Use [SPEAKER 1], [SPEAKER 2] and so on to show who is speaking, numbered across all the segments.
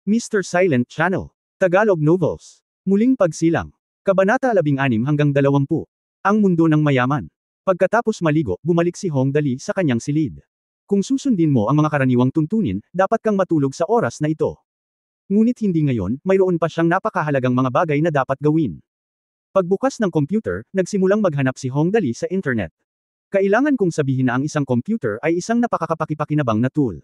[SPEAKER 1] Mr. Silent Channel. Tagalog Novels. Muling pagsilang. Kabanata 16 hanggang 20. Ang mundo ng mayaman. Pagkatapos maligo, bumalik si Hong Dali sa kanyang silid. Kung susundin mo ang mga karaniwang tuntunin, dapat kang matulog sa oras na ito. Ngunit hindi ngayon, mayroon pa siyang napakahalagang mga bagay na dapat gawin. Pagbukas ng computer, nagsimulang maghanap si Hong Dali sa internet. Kailangan kong sabihin na ang isang computer ay isang napakakapakipakinabang na tool.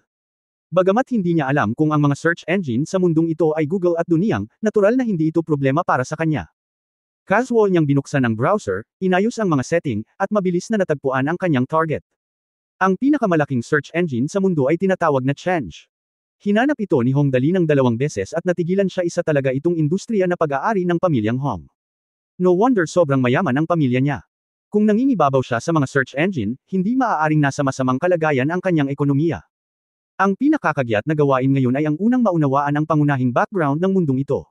[SPEAKER 1] Bagamat hindi niya alam kung ang mga search engine sa mundong ito ay Google at Duniyang, natural na hindi ito problema para sa kanya. Casual niyang binuksan ang browser, inayos ang mga setting, at mabilis na natagpuan ang kanyang target. Ang pinakamalaking search engine sa mundo ay tinatawag na Change. Hinanap ito ni Hong Dali ng 2 beses at natigilan siya. Isa talaga itong industriya na pag-aari ng pamilyang Hong. No wonder sobrang mayaman ang pamilya niya. Kung nangingibabaw siya sa mga search engine, hindi maaaring nasa masamang kalagayan ang kanyang ekonomiya. Ang pinakakagyat na gawain ngayon ay ang unang maunawaan ang pangunahing background ng mundong ito.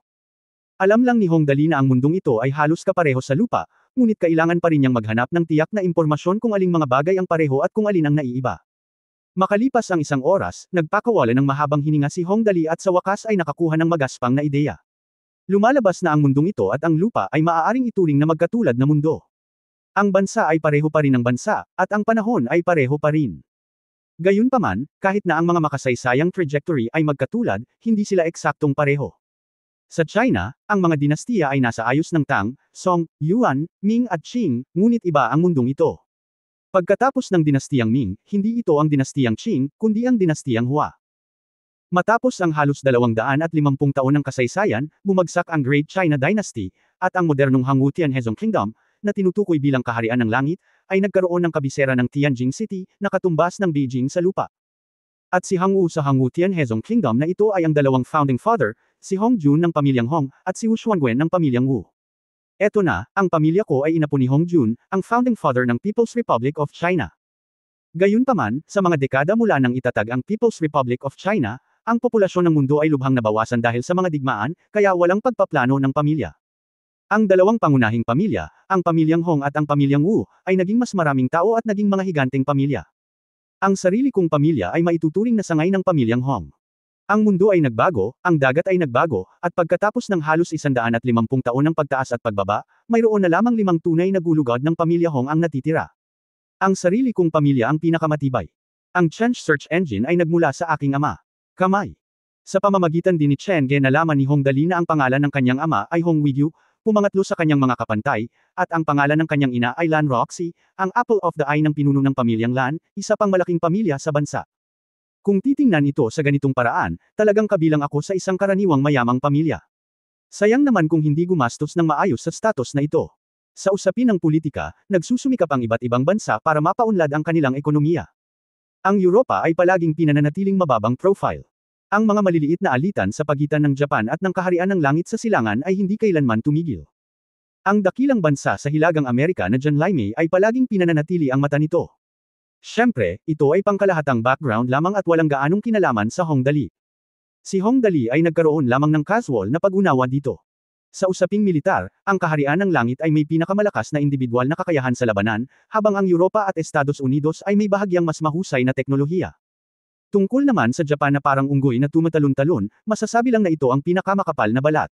[SPEAKER 1] Alam lang ni Hong Dali na ang mundong ito ay halos kapareho sa lupa, ngunit kailangan pa rin niyang maghanap ng tiyak na impormasyon kung aling mga bagay ang pareho at kung alin ang naiiba. Makalipas ang 1 oras, nagpakawala ng mahabang hininga si Hong Dali at sa wakas ay nakakuha ng magaspang na ideya. Lumalabas na ang mundong ito at ang lupa ay maaaring ituring na magkatulad na mundo. Ang bansa ay pareho pa rin ng bansa, at ang panahon ay pareho pa rin. Gayunpaman, kahit na ang mga makasaysayang trajectory ay magkatulad, hindi sila eksaktong pareho. Sa China, ang mga dinastiya ay nasa ayos ng Tang, Song, Yuan, Ming at Qing, ngunit iba ang mundong ito. Pagkatapos ng dinastiyang Ming, hindi ito ang dinastiyang Qing, kundi ang dinastiyang Hua. Matapos ang halos 250 taon ng kasaysayan, bumagsak ang Great China Dynasty, at ang modernong Hangu Tianhezong Kingdom, na tinutukoy bilang kaharian ng langit, ay nagkaroon ng kabisera ng Tianjin City, na katumbas ng Beijing sa lupa. At si Hangu sa Hangu Tianhezong Kingdom na ito ay ang 2 founding father, si Hong Jun ng pamilyang Hong, at si Wu Xuanguan ng pamilyang Wu. Eto na, ang pamilya ko ay inapo ni Hong Jun, ang founding father ng People's Republic of China. Gayunpaman, sa mga dekada mula nang itatag ang People's Republic of China, ang populasyon ng mundo ay lubhang nabawasan dahil sa mga digmaan, kaya walang pagpaplano ng pamilya. Ang 2 pangunahing pamilya, ang pamilyang Hong at ang pamilyang Wu, ay naging mas maraming tao at naging mga higanteng pamilya. Ang sarili kong pamilya ay maituturing na sangay ng pamilyang Hong. Ang mundo ay nagbago, ang dagat ay nagbago, at pagkatapos ng halos 150 taon ng pagtaas at pagbaba, mayroon na lamang 5 tunay na gulugad ng pamilya Hong ang natitira. Ang sarili kong pamilya ang pinakamatibay. Ang Change search engine ay nagmula sa aking ama. Kamay. Sa pamamagitan din ni Chen Ge nalaman ni Hong Dali na ang pangalan ng kanyang ama ay Hong Widyu, pumangatlo sa kanyang mga kapantay, at ang pangalan ng kanyang ina ay Lan Roxy, ang apple of the eye ng pinuno ng pamilyang Lan, isa pang malaking pamilya sa bansa. Kung titingnan ito sa ganitong paraan, talagang kabilang ako sa isang karaniwang mayamang pamilya. Sayang naman kung hindi gumastos ng maayos sa status na ito. Sa usapin ng politika, nagsusumikap ang iba't ibang bansa para mapaunlad ang kanilang ekonomiya. Ang Europa ay palaging pinananatiling mababang profile. Ang mga maliliit na alitan sa pagitan ng Japan at ng Kaharian ng Langit sa Silangan ay hindi kailanman tumigil. Ang dakilang bansa sa Hilagang Amerika na John Laimei ay palaging pinananatili ang mata nito. Siyempre, ito ay pangkalahatang background lamang at walang gaanong kinalaman sa Hong Dali. Si Hong Dali ay nagkaroon lamang ng casual na pag-unawa dito. Sa usaping militar, ang Kaharian ng Langit ay may pinakamalakas na individual na kakayahan sa labanan, habang ang Europa at Estados Unidos ay may bahagyang mas mahusay na teknolohiya. Tungkol naman sa Japan na parang unggoy na tumatalon-talon, masasabi lang na ito ang pinakamakapal na balat.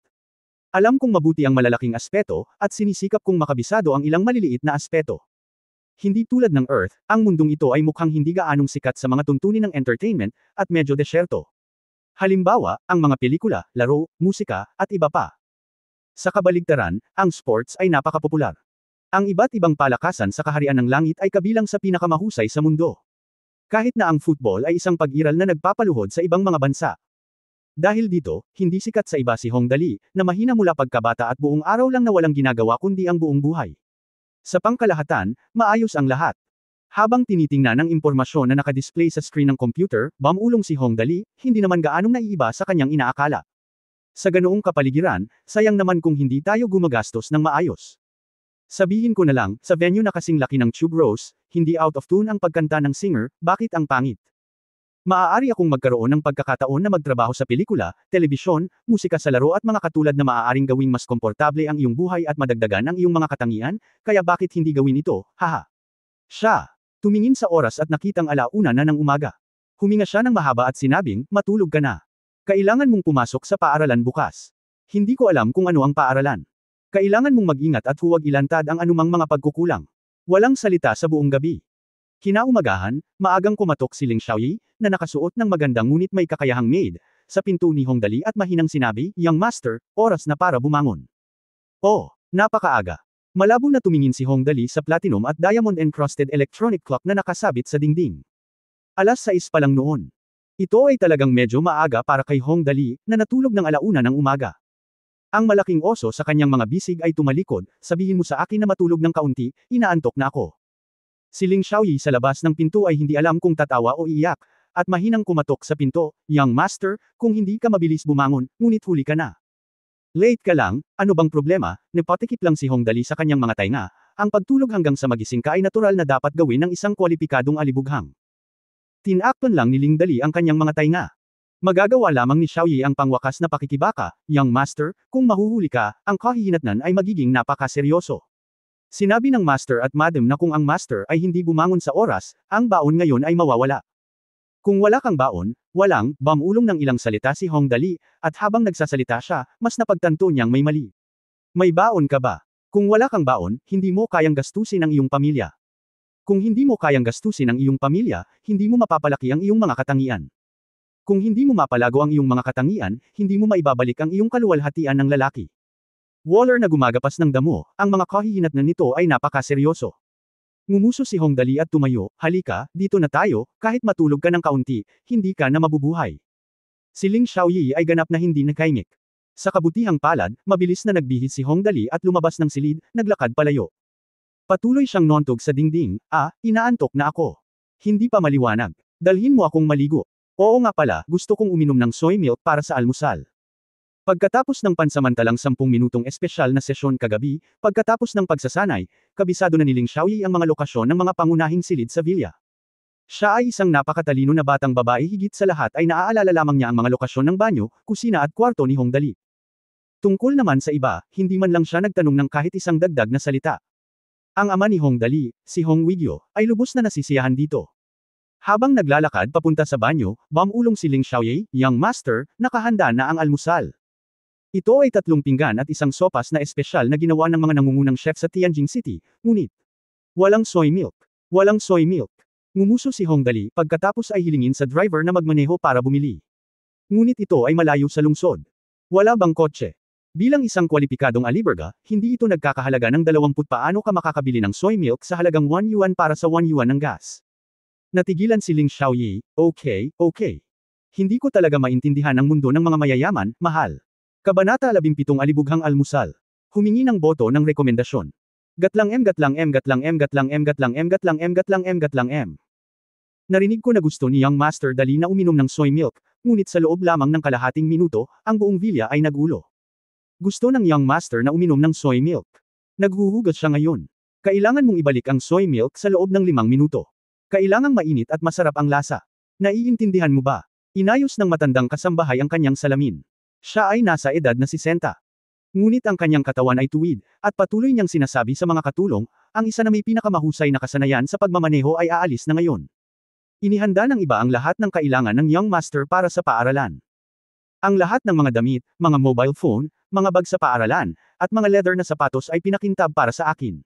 [SPEAKER 1] Alam kong mabuti ang malalaking aspeto, at sinisikap kong makabisado ang ilang maliliit na aspeto. Hindi tulad ng Earth, ang mundong ito ay mukhang hindi gaanong sikat sa mga tuntunin ng entertainment, at medyo desyerto. Halimbawa, ang mga pelikula, laro, musika, at iba pa. Sa kabaligtaran, ang sports ay napakapopular. Ang iba't ibang palakasan sa Kaharian ng Langit ay kabilang sa pinakamahusay sa mundo. Kahit na ang football ay isang pag-iral na nagpapaluhod sa ibang mga bansa. Dahil dito, hindi sikat sa iba si Hong Dali, na mahina mula pagkabata at buong araw lang na walang ginagawa kundi ang buong buhay. Sa pangkalahatan, maayos ang lahat. Habang tinitingnan ang impormasyon na nakadisplay sa screen ng computer, bumulong si Hong Dali, hindi naman gaanong naiiba sa kanyang inaakala. Sa ganoong kapaligiran, sayang naman kung hindi tayo gumagastos ng maayos. Sabihin ko na lang, sa venue na kasing laki ng Tube Rose, hindi out of tune ang pagkanta ng singer, bakit ang pangit? Maaari akong magkaroon ng pagkakataon na magtrabaho sa pelikula, telebisyon, musika sa laro at mga katulad na maaaring gawing mas komportable ang iyong buhay at madagdagan ang iyong mga katangian, kaya bakit hindi gawin ito, haha. Siya. Tumingin sa oras at nakitang 1:00 na ng umaga. Huminga siya ng mahaba at sinabing, matulog ka na. Kailangan mong pumasok sa paaralan bukas. Hindi ko alam kung ano ang paaralan. Kailangan mong mag-ingat at huwag ilantad ang anumang mga pagkukulang. Walang salita sa buong gabi. Kinaumagahan, maagang kumatok si Ling Xiaoyi, na nakasuot ng magandang ngunit may kakayahang maid, sa pinto ni Hongdali at mahinang sinabi, "Young Master, oras na para bumangon." Oh, napakaaga. Malabo na tumingin si Hongdali sa platinum at diamond-encrusted electronic clock na nakasabit sa dingding. 6:00 pa lang noon. Ito ay talagang medyo maaga para kay Hongdali, na natulog ng 1:00 ng umaga. Ang malaking oso sa kanyang mga bisig ay tumalikod, "Sabihin mo sa akin na matulog ng kaunti, inaantok na ako." Si Ling Xiaoyi sa labas ng pinto ay hindi alam kung tatawa o iiyak, at mahinang kumatok sa pinto, "Young Master, kung hindi ka mabilis bumangon, ngunit huli ka na. Late ka lang, ano bang problema?" Napatikip lang si Hongdali sa kanyang mga tainga. Ang pagtulog hanggang sa magising ka ay natural na dapat gawin ng isang kwalipikadong alibughang. Tinakpan lang ni Ling Dali ang kanyang mga tainga. Magagawa lamang ni Xiaoyi ang pangwakas na pakikibaka, "Young Master, kung mahuhuli ka, ang kahihinatnan ay magiging napakaseryoso." Sinabi ng Master at Madam na kung ang Master ay hindi bumangon sa oras, ang baon ngayon ay mawawala. Kung wala kang baon, walang, bamulong ng ilang salita si Hongdali, at habang nagsasalita siya, mas napagtanto niyang may mali. May baon ka ba? Kung wala kang baon, hindi mo kayang gastusin ang iyong pamilya. Kung hindi mo kayang gastusin ang iyong pamilya, hindi mo mapapalaki ang iyong mga katangian. Kung hindi mo mapalago ang iyong mga katangian, hindi mo maibabalik ang iyong kaluwalhatian ng lalaki. Waller na gumagapas ng damo, ang mga kahihinatnan nito ay napakaseryoso. Ngumuso si Hongdali at tumayo, "Halika, dito na tayo, kahit matulog ka ng kaunti, hindi ka na mabubuhay." Si Ling Xiaoyi ay ganap na hindi nakaimik. Sa kabutihang palad, mabilis na nagbihis si Hongdali at lumabas ng silid, naglakad palayo. Patuloy siyang nontog sa dingding, "Inaantok na ako. Hindi pa maliwanag. Dalhin mo akong maligo." "Oo nga pala, gusto kong uminom ng soy milk para sa almusal." Pagkatapos ng pansamantalang 10 minutong espesyal na sesyon kagabi, pagkatapos ng pagsasanay, kabisado na ni Ling Xiaoyi ang mga lokasyon ng mga pangunahing silid sa villa. Siya ay isang napakatalino na batang babae, higit sa lahat ay naaalala lamang niya ang mga lokasyon ng banyo, kusina at kwarto ni Hongdali. Tungkol naman sa iba, hindi man lang siya nagtanong ng kahit isang dagdag na salita. Ang ama ni Hongdali, si Hong Wigyo, ay lubos na nasisiyahan dito. Habang naglalakad papunta sa banyo, bamulong si Ling Xiaoyi, "Young Master, nakahanda na ang almusal." Ito ay 3 pinggan at isang sopas na espesyal na ginawa ng mga nangungunang chef sa Tianjin City, ngunit walang soy milk. Walang soy milk. Ngumuso si Hongdali, pagkatapos ay hilingin sa driver na magmaneho para bumili. Ngunit ito ay malayo sa lungsod. Wala bang kotse? Bilang isang kwalipikadong aliberga, hindi ito nagkakahalaga ng 20 paano ka makakabili ng soy milk sa halagang 1 yuan para sa 1 yuan ng gas. Natigilan si Ling Xiaoyi, okay. Hindi ko talaga maintindihan ang mundo ng mga mayayaman, mahal. Kabanata 17 Alibughang Almusal. Humingi ng boto ng rekomendasyon. Gatlang M. Narinig ko na gusto ni Young Master Dali na uminom ng soy milk, ngunit sa loob lamang ng kalahating minuto, ang buong villa ay nagulo. Gusto ng Young Master na uminom ng soy milk. Naghuhugas siya ngayon. Kailangan mong ibalik ang soy milk sa loob ng 5 minuto. Kailangang mainit at masarap ang lasa. Naiintindihan mo ba? Inayos ng matandang kasambahay ang kanyang salamin. Siya ay nasa edad na 60. Ngunit ang kanyang katawan ay tuwid, at patuloy niyang sinasabi sa mga katulong, ang isa na may pinakamahusay na kasanayan sa pagmamaneho ay aalis na ngayon. Inihanda ng iba ang lahat ng kailangan ng Young Master para sa paaralan. Ang lahat ng mga damit, mga mobile phone, mga bag sa paaralan, at mga leather na sapatos ay pinakintab para sa akin.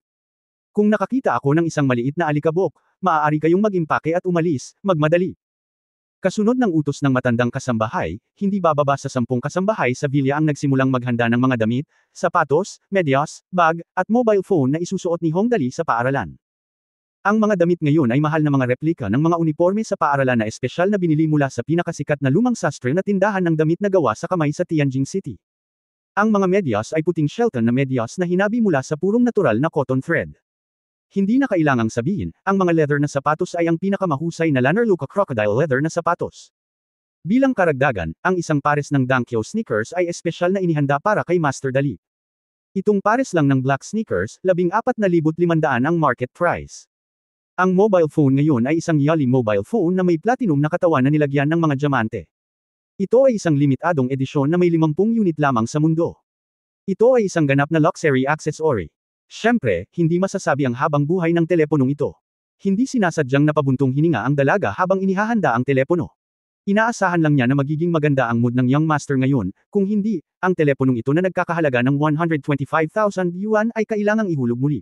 [SPEAKER 1] Kung nakakita ako ng isang maliit na alikabok, maaari kayong mag-impake at umalis, magmadali. Kasunod ng utos ng matandang kasambahay, hindi bababa sa 10 kasambahay sa villa ang nagsimulang maghanda ng mga damit, sapatos, medyas, bag, at mobile phone na isusuot ni Hongdali sa paaralan. Ang mga damit ngayon ay mahal na mga replika ng mga uniforme sa paaralan na espesyal na binili mula sa pinakasikat na lumang sastre na tindahan ng damit na gawa sa kamay sa Tianjin City. Ang mga medyas ay puting Shelton na medyas na hinabi mula sa purong natural na cotton thread. Hindi na kailangang sabihin, ang mga leather na sapatos ay ang pinakamahusay na Lannerluca crocodile leather na sapatos. Bilang karagdagan, ang isang pares ng Dankyo sneakers ay espesyal na inihanda para kay Master Dali. Itong pares lang ng black sneakers, 14,500 ang market price. Ang mobile phone ngayon ay isang Yali mobile phone na may platinum na katawan na nilagyan ng mga diamante. Ito ay isang limitadong edisyon na may 50 unit lamang sa mundo. Ito ay isang ganap na luxury accessory. Siyempre, hindi masasabi ang habang buhay ng teleponong ito. Hindi sinasadyang napabuntong hininga ang dalaga habang inihahanda ang telepono. Inaasahan lang niya na magiging maganda ang mood ng young master ngayon, kung hindi, ang teleponong ito na nagkakahalaga ng 125,000 yuan ay kailangang ihulog muli.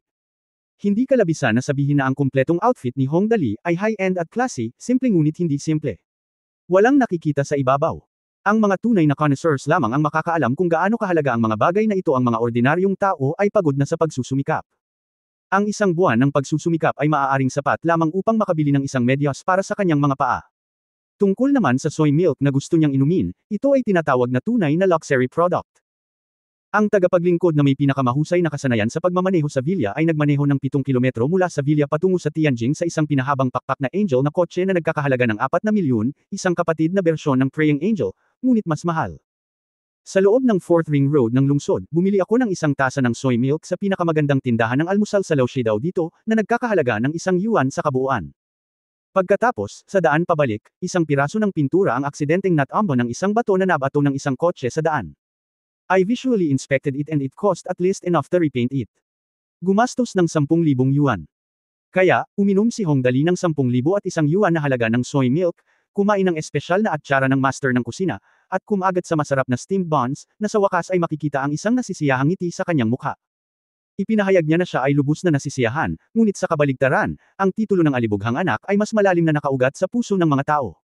[SPEAKER 1] Hindi kalabisan na sabihin na ang kumpletong outfit ni Hong Dali ay high-end at classy, simple ngunit hindi simple. Walang nakikita sa ibabaw. Ang mga tunay na connoisseurs lamang ang makakaalam kung gaano kahalaga ang mga bagay na ito. Ang mga ordinaryong tao ay pagod na sa pagsusumikap. Ang isang buwan ng pagsusumikap ay maaaring sapat lamang upang makabili ng isang medyas para sa kanyang mga paa. Tungkol naman sa soy milk na gusto niyang inumin, ito ay tinatawag na tunay na luxury product. Ang tagapaglingkod na may pinakamahusay na kasanayan sa pagmamaneho sa Villa ay nagmaneho ng 7 kilometro mula sa Villa patungo sa Tianjin sa isang pinahabang pakpak na Angel na kotse na nagkakahalaga ng 4 na milyon, isang kapatid na bersyon ng Praying Angel, ngunit mas mahal. Sa loob ng 4th Ring Road ng lungsod, bumili ako ng isang tasa ng soy milk sa pinakamagandang tindahan ng almusal sa Laoshidao dito, na nagkakahalaga ng 1 yuan sa kabuuan. Pagkatapos, sa daan pabalik, isang piraso ng pintura ang aksidenteng natambo ng isang bato na nabato ng isang kotse sa daan. I visually inspected it and it cost at least enough to repaint it. Gumastos ng 10,000 yuan. Kaya, uminom si Hong Dali ng 10,000 at 1 yuan na halaga ng soy milk, kumain ng espesyal na atsara ng master ng kusina, at kumagat sa masarap na steamed buns, na sa wakas ay makikita ang isang nasisiyahang ngiti sa kanyang mukha. Ipinahayag niya na siya ay lubos na nasisiyahan, ngunit sa kabaligtaran, ang titulo ng Alibughang Anak ay mas malalim na nakaugat sa puso ng mga tao.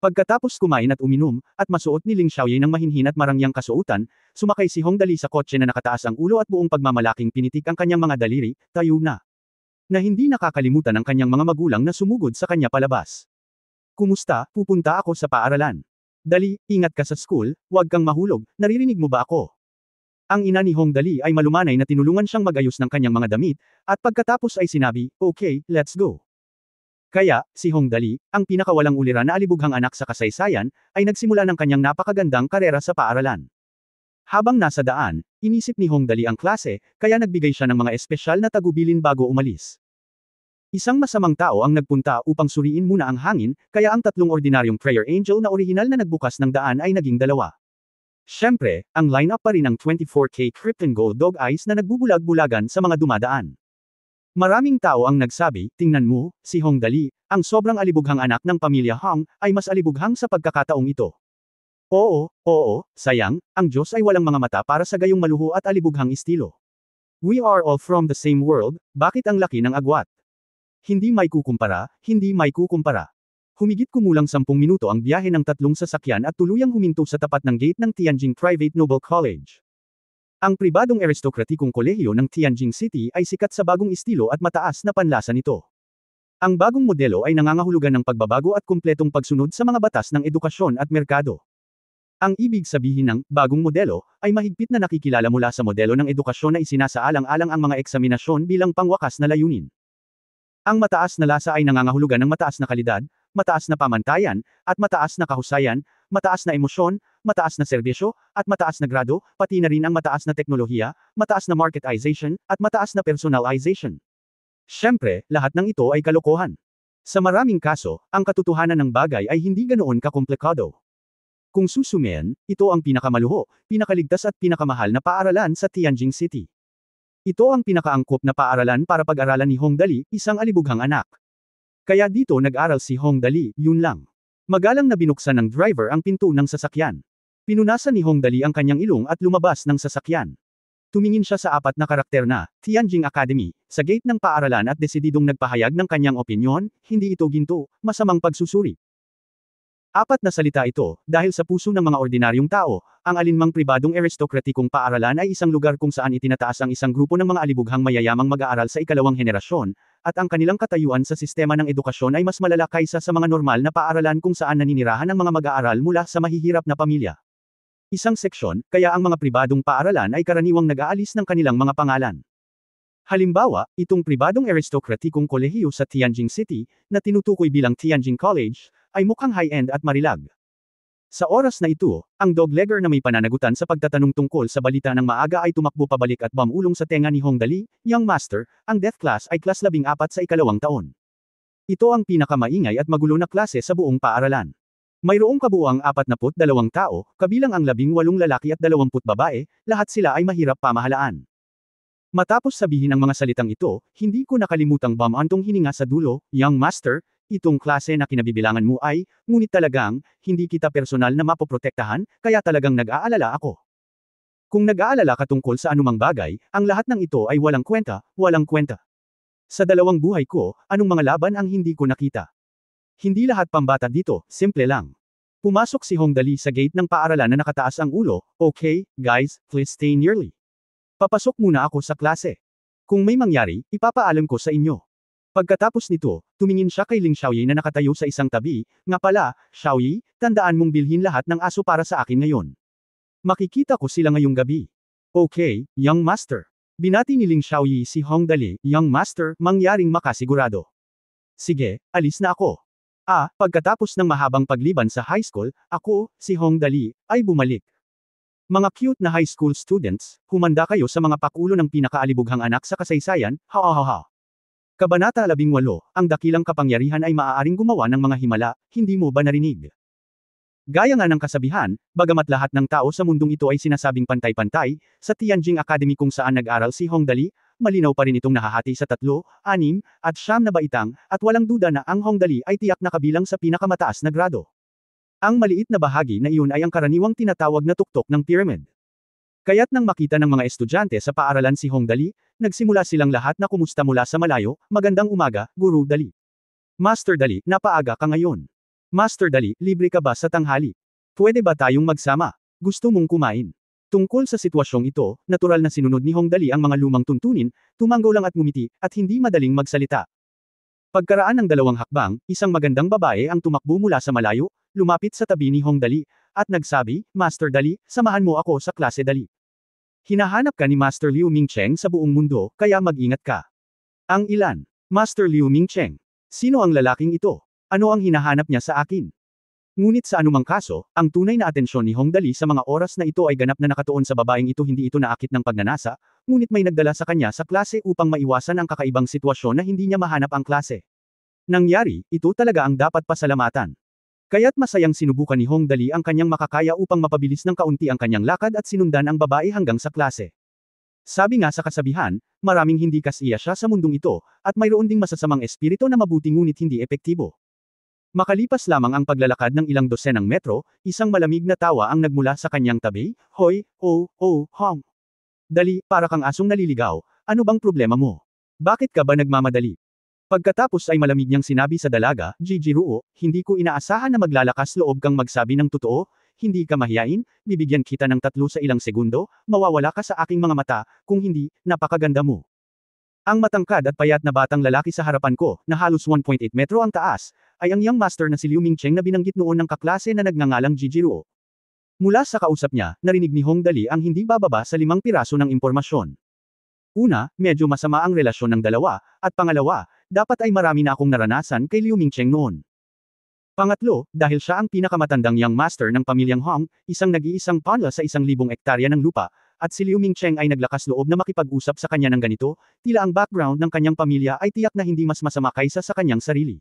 [SPEAKER 1] Pagkatapos kumain at uminom, at masuot ni Ling Xiaoye ng mahinhin at marangyang kasuotan, sumakay si Hong Dali sa kotse na nakataas ang ulo at buong pagmamalaking pinitik ang kanyang mga daliri, tayo na. Na hindi nakakalimutan ang kanyang mga magulang na sumugod sa kanya palabas. Kumusta, pupunta ako sa paaralan. Dali, ingat ka sa school, huwag kang mahulog, naririnig mo ba ako? Ang ina ni Hong Dali ay malumanay na tinulungan siyang magayos ng kanyang mga damit, at pagkatapos ay sinabi, okay, let's go. Kaya, si Hong Dali, ang pinakawalang uliran na alibughang anak sa kasaysayan, ay nagsimula ng kanyang napakagandang karera sa paaralan. Habang nasa daan, inisip ni Hong Dali ang klase, kaya nagbigay siya ng mga espesyal na tagubilin bago umalis. Isang masamang tao ang nagpunta upang suriin muna ang hangin, kaya ang 3 ordinaryong prayer angel na orihinal na nagbukas ng daan ay naging 2. Siyempre, ang lineup pa rin ng 24K Krypton Gold Dog Eyes na nagbubulag-bulagan sa mga dumadaan. Maraming tao ang nagsabi, tingnan mo, si Hong Dali, ang sobrang alibughang anak ng pamilya Hong, ay mas alibughang sa pagkakataong ito. Oo, sayang, ang Diyos ay walang mga mata para sa gayong maluho at alibughang estilo. We are all from the same world, bakit ang laki ng agwat? Hindi may kukumpara. Humigit kumulang 10 minuto ang biyahe ng 3 sasakyan at tuluyang huminto sa tapat ng gate ng Tianjin Private Noble College. Ang pribadong aristokratikong kolehiyo ng Tianjin City ay sikat sa bagong estilo at mataas na panlasa nito. Ang bagong modelo ay nangangahulugan ng pagbabago at kumpletong pagsunod sa mga batas ng edukasyon at merkado. Ang ibig sabihin ng bagong modelo ay mahigpit na nakikilala mula sa modelo ng edukasyon na isinasaalang-alang ang mga eksaminasyon bilang pangwakas na layunin. Ang mataas na lasa ay nangangahulugan ng mataas na kalidad, mataas na pamantayan, at mataas na kahusayan, mataas na emosyon, mataas na serbisyo, at mataas na grado, pati na rin ang mataas na teknolohiya, mataas na marketization, at mataas na personalization. Siyempre, lahat ng ito ay kalokohan. Sa maraming kaso, ang katotohanan ng bagay ay hindi ganoon kakomplikado. Kung susumayan, ito ang pinakamaluho, pinakaligtas at pinakamahal na paaralan sa Tianjin City. Ito ang pinakaangkop na paaralan para pag-aralan ni Hong Dali, isang alibughang anak. Kaya dito nag-aral si Hong Dali, yun lang. Magalang na binuksan ng driver ang pinto ng sasakyan. Pinunasan ni Hong Dali ang kanyang ilong at lumabas ng sasakyan. Tumingin siya sa 4 na karakter na, Tianjin Academy, sa gate ng paaralan at desididong nagpahayag ng kanyang opinyon, hindi ito ginto, masamang pagsusuri. 4 na salita ito, dahil sa puso ng mga ordinaryong tao, ang alinmang pribadong aristokratikong paaralan ay isang lugar kung saan itinataas ang isang grupo ng mga alibughang mayayamang mag-aaral sa ikalawang henerasyon, at ang kanilang katayuan sa sistema ng edukasyon ay mas malala kaysa sa mga normal na paaralan kung saan naninirahan ang mga mag-aaral mula sa mahihirap na pamilya. Isang seksyon, kaya ang mga pribadong paaralan ay karaniwang nag-aalis ng kanilang mga pangalan. Halimbawa, itong pribadong aristokratikong kolehiyo sa Tianjin City, na tinutukoy bilang Tianjin College, ay mukhang high-end at marilag. Sa oras na ito, ang doglegger na may pananagutan sa pagtatanong tungkol sa balita ng maaga ay tumakbo pabalik at bumulong sa tenga ni Hong Dali, young master, ang death class ay class 14 sa ikalawang taon. Ito ang pinakamaingay at magulo na klase sa buong paaralan. Mayroong kabuuang 42 tao, kabilang ang 18 lalaki at 20 babae, lahat sila ay mahirap pamahalaan. Matapos sabihin ang mga salitang ito, hindi ko nakalimutang bumantong hininga sa dulo, young master, itong klase na kinabibilangan mo ay, ngunit talagang, hindi kita personal na mapoprotektahan, kaya talagang nag-aalala ako. Kung nag-aalala ka tungkol sa anumang bagay, ang lahat ng ito ay walang kwenta, walang kwenta. Sa dalawang buhay ko, anong mga laban ang hindi ko nakita? Hindi lahat pambata dito, simple lang. Pumasok si Hong Dali sa gate ng paaralan na nakataas ang ulo, okay, guys, please stay nearly. Papasok muna ako sa klase. Kung may mangyari, ipapaalam ko sa inyo. Pagkatapos nito, tumingin siya kay Ling Xiaoyi na nakatayo sa isang tabi, nga pala, Xiaoyi, tandaan mong bilhin lahat ng aso para sa akin ngayon. Makikita ko sila ngayong gabi. Okay, young master. Binati ni Ling Xiaoyi si Hong Dali, young master, mangyaring makasigurado. Sige, alis na ako. Pagkatapos ng mahabang pagliban sa high school, ako, si Hong Dali, ay bumalik. Mga cute na high school students, humanda kayo sa mga pakulo ng pinakaalibughang anak sa kasaysayan, ha ha ha ha. Kabanata 18, ang dakilang kapangyarihan ay maaaring gumawa ng mga himala, hindi mo ba narinig? Gaya nga ng kasabihan, bagamat lahat ng tao sa mundong ito ay sinasabing pantay-pantay, sa Tianjin Academy kung saan nag-aral si Hong Dali, malinaw pa rin itong nahahati sa 3, 6, at 9 na baitang, at walang duda na ang Hong Dali ay tiyak na kabilang sa pinakamataas na grado. Ang maliit na bahagi na iyon ay ang karaniwang tinatawag na tuktok ng pyramid. Kaya't nang makita ng mga estudyante sa paaralan si Hong Dali, nagsimula silang lahat na kumusta mula sa malayo, magandang umaga, Guru Dali. Master Dali, napaaga ka ngayon. Master Dali, libre ka ba sa tanghali? Pwede ba tayong magsama? Gusto mong kumain? Tungkol sa sitwasyong ito, natural na sinunod ni Hong Dali ang mga lumang tuntunin, tumanggo lang at ngumiti, at hindi madaling magsalita. Pagkaraan ng 2 hakbang, isang magandang babae ang tumakbo mula sa malayo, lumapit sa tabi ni Hong Dali, at nagsabi, Master Dali, samahan mo ako sa klase Dali. Hinahanap ka ni Master Liu Mingcheng sa buong mundo, kaya mag-ingat ka. Ang ilan? Master Liu Mingcheng. Sino ang lalaking ito? Ano ang hinahanap niya sa akin? Ngunit sa anumang kaso, ang tunay na atensyon ni Hong Dali sa mga oras na ito ay ganap na nakatuon sa babaeng ito, hindi ito naakit ng pagnanasa, ngunit may nagdala sa kanya sa klase upang maiwasan ang kakaibang sitwasyon na hindi niya mahanap ang klase. Nangyari, ito talaga ang dapat pasalamatan. Kaya't masayang sinubukan ni Hong Dali ang kanyang makakaya upang mapabilis ng kaunti ang kanyang lakad at sinundan ang babae hanggang sa klase. Sabi nga sa kasabihan, maraming hindi kasiya siya sa mundong ito, at mayroon ding masasamang espiritu na mabuti ngunit hindi epektibo. Makalipas lamang ang paglalakad ng ilang dosenang metro, isang malamig na tawa ang nagmula sa kanyang tabi, Hoy, Hong. Dali, para kang asong naliligaw, ano bang problema mo? Bakit ka ba nagmamadali? Pagkatapos ay malamig niyang sinabi sa dalaga, Jijiruo, hindi ko inaasahan na maglalakas loob kang magsabi ng totoo, hindi ka mahiyain, bibigyan kita ng 3 sa ilang segundo, mawawala ka sa aking mga mata, kung hindi, napakaganda mo. Ang matangkad at payat na batang lalaki sa harapan ko, na halos 1.8 metro ang taas, ay ang young master na si Liu Mingcheng na binanggit noon ng kaklase na nagngangalang Jijiruo. Mula sa kausap niya, narinig ni Hong Dali ang hindi bababa sa 5 piraso ng impormasyon. Una, medyo masama ang relasyon ng dalawa, at pangalawa, dapat ay marami na akong naranasan kay Liu Mingcheng noon. Pangatlo, dahil siya ang pinakamatandang young master ng pamilyang Hong, isang nag-iisang panla sa 1,000 ektarya ng lupa, at si Liu Mingcheng ay naglakas loob na makipag-usap sa kanya ng ganito, tila ang background ng kanyang pamilya ay tiyak na hindi mas masama kaysa sa kanyang sarili.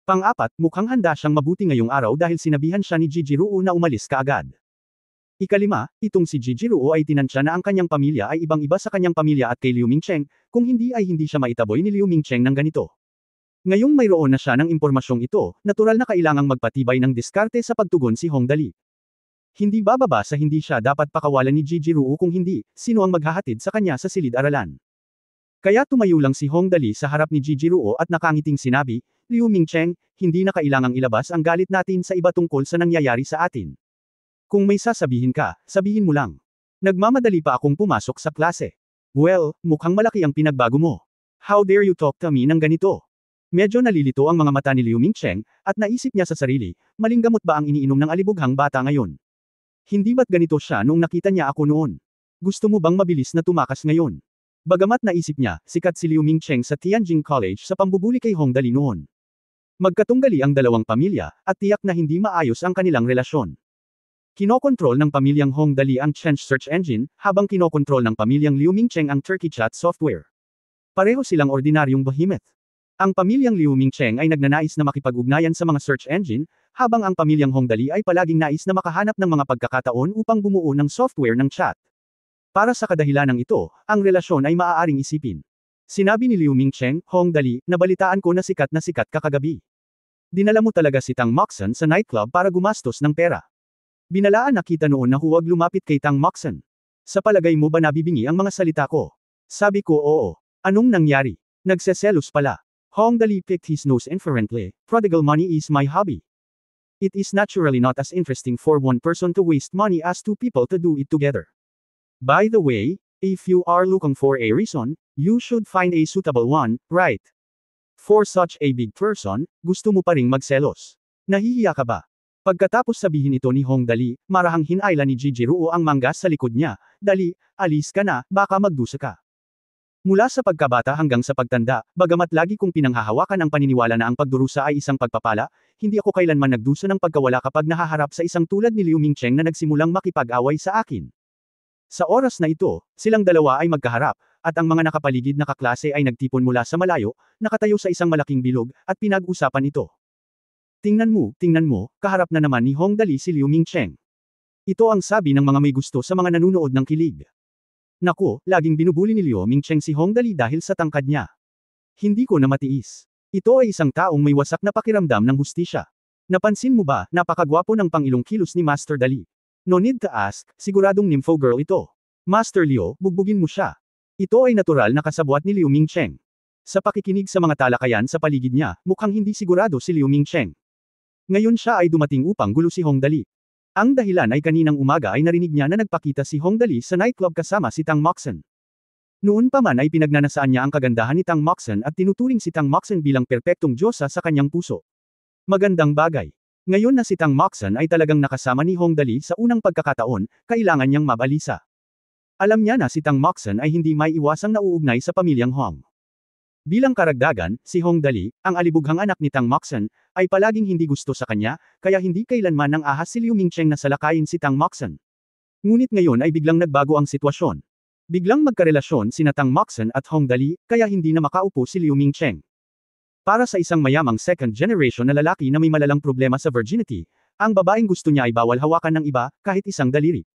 [SPEAKER 1] Pang-apat, mukhang handa siyang mabuti ngayong araw dahil sinabihan siya ni Jijiruo na umalis kaagad. Ikalima, itong si Jijiruo ay tinansya na ang kanyang pamilya ay ibang-iba sa kanyang pamilya at kay Liu Mingcheng, kung hindi ay hindi siya maitaboy ni Liu Mingcheng ng ganito. Ngayong mayroon na siya ng impormasyong ito, natural na kailangang magpatibay ng diskarte sa pagtugon si Hong Dali. Hindi bababa sa hindi siya dapat pakawalan ni Jijiruo kung hindi, sino ang maghahatid sa kanya sa silid-aralan. Kaya tumayo lang si Hong Dali sa harap ni Jijiruo at nakangiting sinabi, Liu Mingcheng, hindi na kailangang ilabas ang galit natin sa iba tungkol sa nangyayari sa atin. Kung may sasabihin ka, sabihin mo lang. Nagmamadali pa akong pumasok sa klase. Well, mukhang malaki ang pinagbago mo. How dare you talk to me ng ganito? Medyo nalilito ang mga mata ni Liu Mingcheng, at naisip niya sa sarili, maling gamot ba ang iniinom ng alibughang bata ngayon? Hindi ba't ganito siya noong nakita niya ako noon? Gusto mo bang mabilis na tumakas ngayon? Bagamat naisip niya, sikat si Liu Mingcheng sa Tianjin College sa pambubuli kay Hong Dali noon. Magkatunggali ang dalawang pamilya, at tiyak na hindi maayos ang kanilang relasyon. Kinokontrol ng pamilyang Hong Dali ang Chench search engine, habang kinokontrol ng pamilyang Liu Mingcheng ang Turkey Chat software. Pareho silang ordinaryong behemoth. Ang pamilyang Liu Mingcheng ay nagnanais na makipag-ugnayan sa mga search engine, habang ang pamilyang Hong Dali ay palaging nais na makahanap ng mga pagkakataon upang bumuo ng software ng chat. Para sa kadahilanang ito, ang relasyon ay maaaring isipin. Sinabi ni Liu Mingcheng, Hong Dali, nabalitaan ko na sikat ka kagabi. Dinala mo talaga si Tang Moxon sa nightclub para gumastos ng pera. Binalaan na kita noon na huwag lumapit kay Tang Moxon. Sa palagay mo ba nabibingi ang mga salita ko? Sabi ko oo. Anong nangyari? Nagseselos pala. Hong Dali picked his nose inferently. Prodigal money is my hobby. It is naturally not as interesting for one person to waste money as two people to do it together. By the way, if you are looking for a reason, you should find a suitable one, right? For such a big person, gusto mo pa ring magselos. Nahihiya ka ba? Pagkatapos sabihin ito ni Hong Dali, marahang hinayla ni Gigi Ruo ang mangga sa likod niya. Dali, alis ka na, baka magdusa ka. Mula sa pagkabata hanggang sa pagtanda, bagamat lagi kong pinanghahawakan ang paniniwala na ang pagdurusa ay isang pagpapala, hindi ako kailanman nagdusa ng pagkawala kapag nahaharap sa isang tulad ni Liu Mingcheng na nagsimulang makipag-away sa akin. Sa oras na ito, silang dalawa ay magkaharap, at ang mga nakapaligid na kaklase ay nagtipon mula sa malayo, nakatayo sa isang malaking bilog, at pinag-usapan ito. Tingnan mo, kaharap na naman ni Hong Dali si Liu Mingcheng. Ito ang sabi ng mga may gusto sa mga nanonood ng kilig. Naku, laging binubuli ni Liu Mingcheng si Hong Dali dahil sa tangkad niya. Hindi ko na matiis. Ito ay isang taong may wasak na pakiramdam ng hustisya. Napansin mo ba, napakagwapo ng pangilong kilos ni Master Dali? No need to ask, siguradong nympho girl ito. Master Liu, bugbugin mo siya. Ito ay natural na kasabwat ni Liu Mingcheng. Sa pakikinig sa mga talakayan sa paligid niya, mukhang hindi sigurado si Liu Mingcheng. Ngayon siya ay dumating upang gulo si Hong Dali. Ang dahilan ay kaninang umaga ay narinig niya na nagpakita si Hong Dali sa nightclub kasama si Tang Moxon. Noon pa man ay pinagnanasaan niya ang kagandahan ni Tang Moxon at tinuturing si Tang Moxon bilang perpektong diyosa sa kanyang puso. Magandang bagay. Ngayon na si Tang Moxon ay talagang nakasama ni Hong Dali sa unang pagkakataon, kailangan niyang mabalisa. Alam niya na si Tang Moxon ay hindi may iwasang nauugnay sa pamilyang Hong. Bilang karagdagan, si Hong Dali, ang alibughang anak ni Tang Moxon, ay palaging hindi gusto sa kanya, kaya hindi kailanman nang ahas si Liu Mingcheng na salakayin si Tang Moxon. Ngunit ngayon ay biglang nagbago ang sitwasyon. Biglang magkarelasyon sina Tang Moxon at Hong Dali, kaya hindi na makaupo si Liu Mingcheng. Para sa isang mayamang second generation na lalaki na may malalang problema sa virginity, ang babaeng gusto niya ay bawal hawakan ng iba, kahit isang daliri.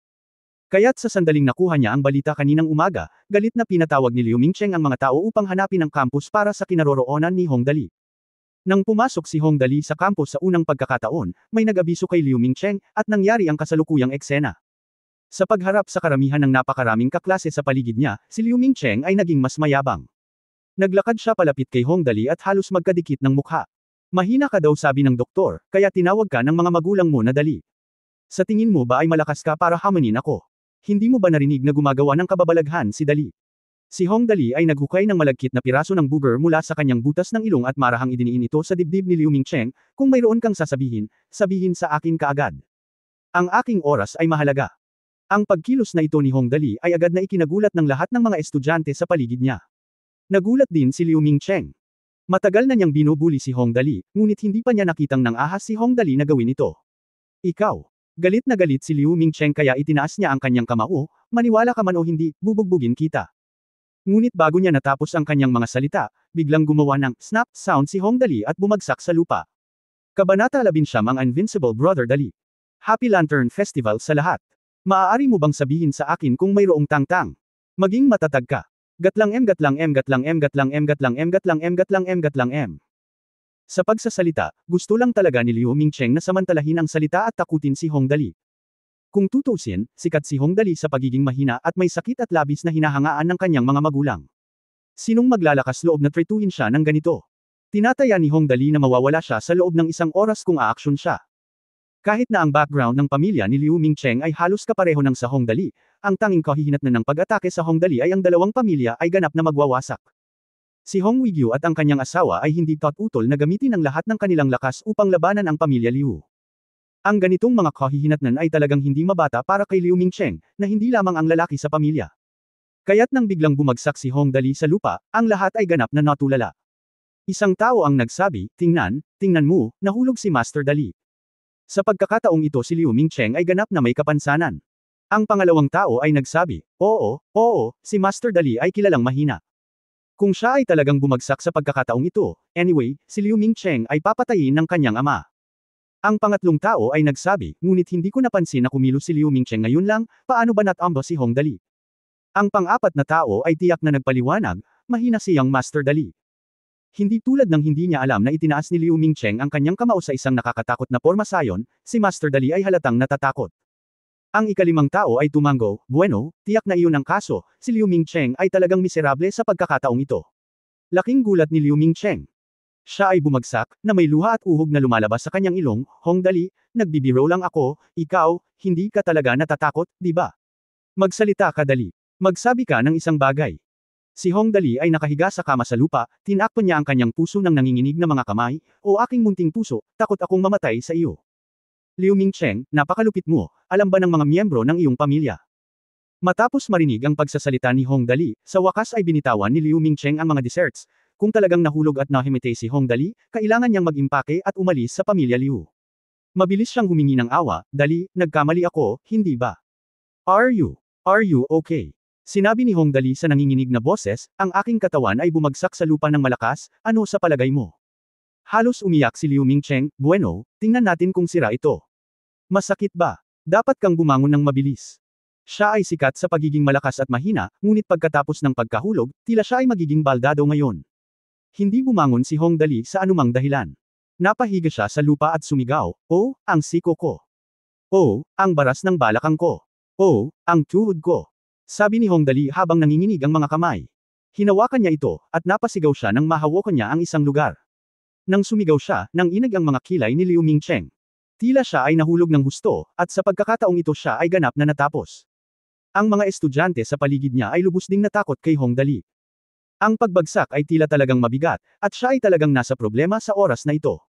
[SPEAKER 1] Kaya't sa sandaling nakuha niya ang balita kaninang umaga, galit na pinatawag ni Liu Mingcheng ang mga tao upang hanapin ang campus para sa kinaroroonan ni Hong Dali. Nang pumasok si Hong Dali sa campus sa unang pagkakataon, may nag-abiso kay Liu Mingcheng, at nangyari ang kasalukuyang eksena. Sa pagharap sa karamihan ng napakaraming kaklase sa paligid niya, si Liu Mingcheng ay naging mas mayabang. Naglakad siya palapit kay Hong Dali at halos magkadikit ng mukha. Mahina ka daw sabi ng doktor, kaya tinawag ka ng mga magulang mo na Dali. Sa tingin mo ba ay malakas ka para hamanin ako? Hindi mo ba narinig na gumagawa ng kababalaghan si Dali? Si Hong Dali ay naghukay ng malagkit na piraso ng booger mula sa kanyang butas ng ilong at marahang idiniin ito sa dibdib ni Liu Mingcheng, kung mayroon kang sasabihin, sabihin sa akin kaagad. Ang aking oras ay mahalaga. Ang pagkilos na ito ni Hong Dali ay agad na ikinagulat ng lahat ng mga estudyante sa paligid niya. Nagulat din si Liu Mingcheng. Matagal na niyang binubuli si Hong Dali, ngunit hindi pa niya nakitang nang ahas si Hong Dali na gawin ito. Ikaw. Galit na galit si Liu Mingcheng kaya itinaas niya ang kanyang kamao, maniwala ka man o hindi, bubugbugin kita. Ngunit bago niya natapos ang kanyang mga salita, biglang gumawa ng snap sound si Hong Dali at bumagsak sa lupa. Kabanata 11 ang Invincible Brother Dali. Happy Lantern Festival sa lahat. Maaari mo bang sabihin sa akin kung mayroong tangtang? Maging matatag ka. Gatlang M gatlang M gatlang M gatlang M gatlang M gatlang M gatlang M gatlang M. Sa pagsasalita, gusto lang talaga ni Liu Mingcheng na samantalahin ang salita at takutin si Hong Dali. Kung tutusin, sikat si Hong Dali sa pagiging mahina at may sakit at labis na hinahangaan ng kanyang mga magulang. Sinong maglalakas loob na tretuhin siya ng ganito? Tinataya ni Hong Dali na mawawala siya sa loob ng isang oras kung aaksyon siya. Kahit na ang background ng pamilya ni Liu Mingcheng ay halos kapareho ng sa Hong Dali, ang tanging kahihinatnan ng pag-atake sa Hong Dali ay ang dalawang pamilya ay ganap na magwawasak. Si Hong Weigyu at ang kanyang asawa ay hindi utol na gamitin ang lahat ng kanilang lakas upang labanan ang pamilya Liu. Ang ganitong mga kahihinatnan ay talagang hindi mabata para kay Liu Mingcheng, na hindi lamang ang lalaki sa pamilya. Kaya't nang biglang bumagsak si Hong Dali sa lupa, ang lahat ay ganap na natulala. Isang tao ang nagsabi, tingnan mo, nahulog si Master Dali. Sa pagkakataong ito si Liu Mingcheng ay ganap na may kapansanan. Ang pangalawang tao ay nagsabi, oo, si Master Dali ay kilalang mahina. Kung siya ay talagang bumagsak sa pagkakataong ito, anyway, si Liu Mingcheng ay papatayin ng kanyang ama. Ang pangatlong tao ay nagsabi, ngunit hindi ko napansin na kumilos si Liu Mingcheng ngayon lang, paano ba natamba si Hong Dali? Ang pang-apat na tao ay tiyak na nagpaliwanag, mahina siyang Master Dali. Hindi tulad ng hindi niya alam na itinaas ni Liu Mingcheng ang kanyang kamao sa isang nakakatakot na porma sayon, si Master Dali ay halatang natatakot. Ang ikalimang tao ay tumango, bueno, tiyak na iyon ang kaso, si Liu Mingcheng ay talagang miserable sa pagkakataong ito. Laking gulat ni Liu Mingcheng. Siya ay bumagsak, na may luha at uhog na lumalabas sa kanyang ilong, Hong Dali, nagbibiro lang ako, ikaw, hindi ka talaga natatakot, di ba? Magsalita ka dali. Magsabi ka ng isang bagay. Si Hong Dali ay nakahiga sa kama sa lupa, tinakpan niya ang kanyang puso ng nanginginig na mga kamay, o aking munting puso, takot akong mamatay sa iyo. Liu Mingcheng, napakalupit mo, alam ba ng mga miyembro ng iyong pamilya? Matapos marinig ang pagsasalita ni Hong Dali, sa wakas ay binitawan ni Liu Mingcheng ang mga desserts. Kung talagang nahulog at nahimite si Hong Dali, kailangan niyang mag-impake at umalis sa pamilya Liu. Mabilis siyang humingi ng awa, Dali, nagkamali ako, hindi ba? Are you okay? Sinabi ni Hong Dali sa nanginginig na boses, ang aking katawan ay bumagsak sa lupa ng malakas, ano sa palagay mo? Halos umiyak si Liu Mingcheng, bueno, tingnan natin kung sira ito. Masakit ba? Dapat kang bumangon ng mabilis. Siya ay sikat sa pagiging malakas at mahina, ngunit pagkatapos ng pagkahulog, tila siya ay magiging baldado ngayon. Hindi bumangon si Hong Dali sa anumang dahilan. Napahiga siya sa lupa at sumigaw, oh, ang siko ko. Oh, ang baras ng balakang ko. Oh, ang tuhod ko. Sabi ni Hong Dali habang nanginginig ang mga kamay. Hinawakan niya ito, at napasigaw siya nang mahawakan niya ang isang lugar. Nang sumigaw siya, nang inag ang mga kilay ni Liu Mingcheng. Tila siya ay nahulog ng husto, at sa pagkakataong ito siya ay ganap na natapos. Ang mga estudyante sa paligid niya ay lubos ding natakot kay Hong Dali. Ang pagbagsak ay tila talagang mabigat, at siya ay talagang nasa problema sa oras na ito.